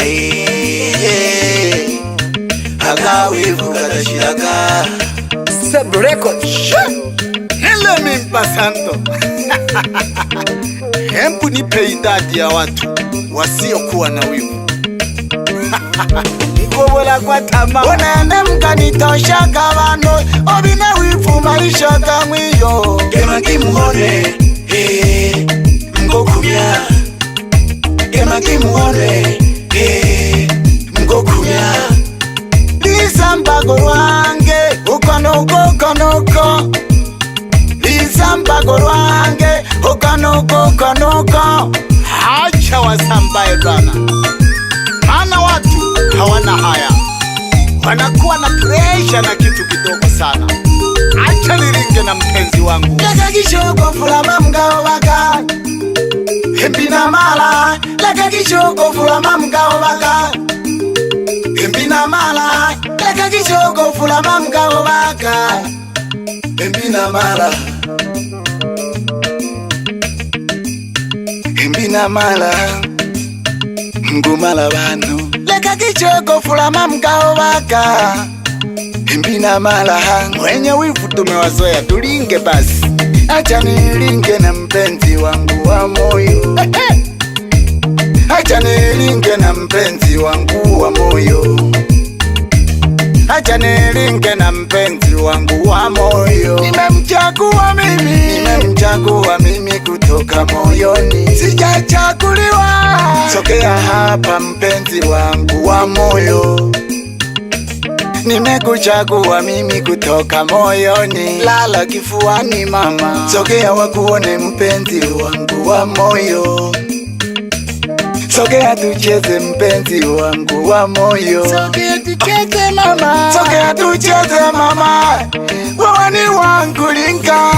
Aye Agawivu kadashiraka Sub record. Hele mimpa santo. Hempu nipe idadi ya watu wasiokuwa na wivu. Nikobola kwa tama unaenda mkanitosha kabano obina wivu maisha kamwiyo Kema kimuone mgokumya Kema kimuone mgokumya Lisambago rwange ukonuko Lisambago rwange ukonuko Hacha wasambaye bana. Maana watu hawana haya, wanakuwa na pressure na kitu kidogo sana. Acha niringe na mpenzi wangu Leka kishoko fulama mgao baka Hembina mala. Leka kishoko fulama mgao baka Hembina mala. Leka kishoko fulama mgao baka Hembina mala. Hembina mala. Ngumala bano Leka kishoko fulama mgao baka Hembina mala. Mwenye wivu tumewazoea, tulinge basi. Acha nilinge na mpenzi wangu wa moyo. Acha nilinge na mpenzi wangu wa moyo. Acha nilinge na mpenzi wangu wa moyo. Nimemchagua mimi kutoka moyoni, sijachaguliwa. Sogea hapa mpenzi wangu wa moyo, nimekuchagua mimi kutoka moyoni. Lala kifuani mama, sogea wakuone mpenzi wangu wa moyo. Sogea tucheze mpenzi wangu wa moyo. Sogea tucheze mama, sogea tucheze mama. Wawani wangu linga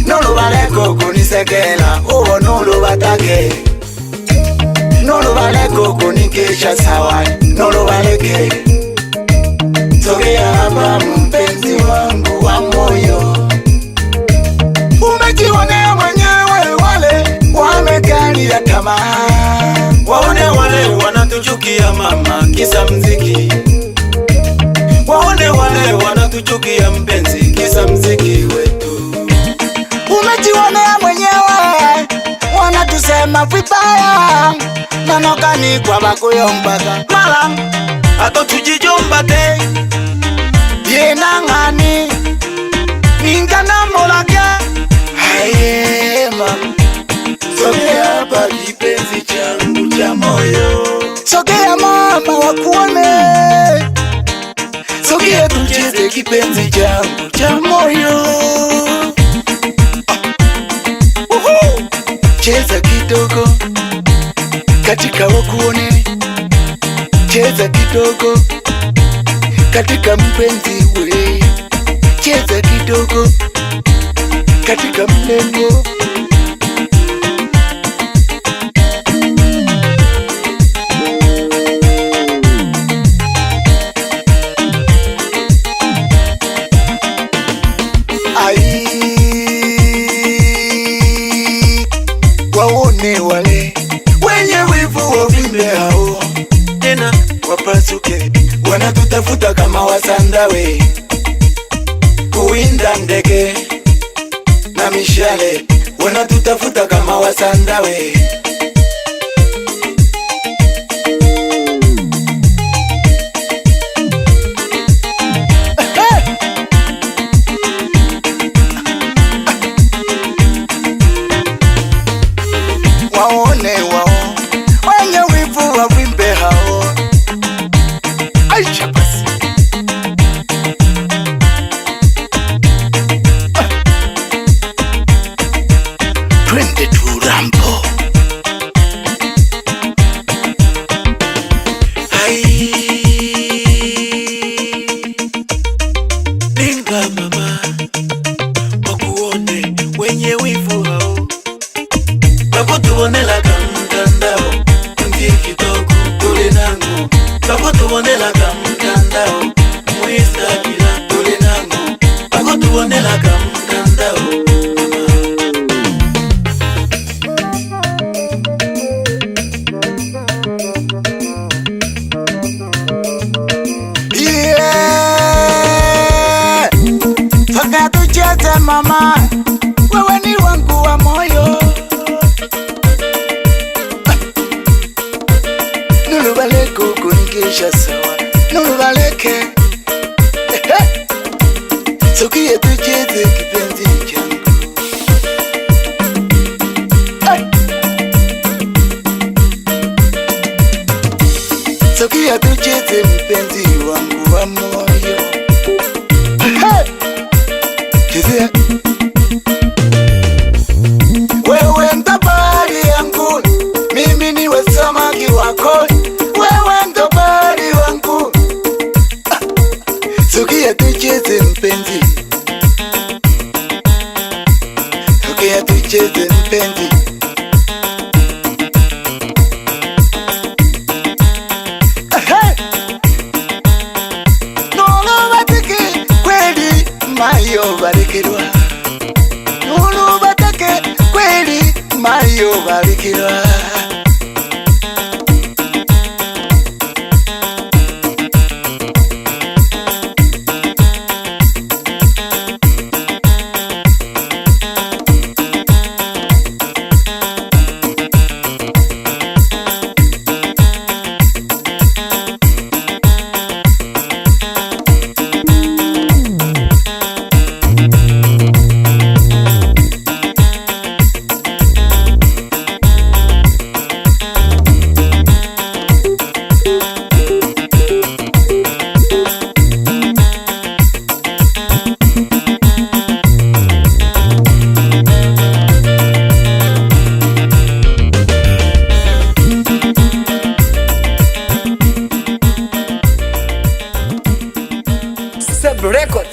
nulu baleko kunisekela uwo nulu batake. Nulu baleko kunikesha sawa nulu baleke. Sogea hapa mpenzi wangu wa moyo. Umejionea mwenyewe wale wamekalia tamaa. waone wale wanatuchukia mama kisa mziki. Waone wale wanatuchukia mpenzi kisa mziki wetu. Umejionea mwenyewe wanatusema vibaya. Nanokani kwa bakuyombaka Mala ato tujijomba te yenangani ningana molake. Haye mama sogea hapa kipenzi changu cha moyo. Sogea mama wakuone. Sogea tucheze kipenzi changu cha moyo. Cheza kidogo katika wakuone. Cheza kidogo katika mpenzi we. Cheza kidogo katika mlengo. Waone wale wenye wivu wavimbe hao Tena wapasuke, wanatutafuta kama wasandawe. Kuwinda ndege na mishale, wanatutafuta kama wasandawe. Waone wao wenye wivu wavimbe hao. Aisha basi. Twende tu Rambo. Linga mama wakuone wenye wivu hao. Bakutuonela kamkandao mti kitoko tuli nangu. Bakutuonela kamkandao muista kila tuli nangu. Bakutuonela kamkandao mama. kisha sawa nubaleke Sogea tucheze kipenzi changu Sogea tucheze mpenzi wangu wa moyo Chezea Wewe ndo bahari yangu mimi niwe samaki wako Wewe ndo bahari wangu Sogea tucheze mpenzi Sogea tucheze mpenzi Mayo barikirwa Nunu batake kweli Mayo barikirwa Seb Records.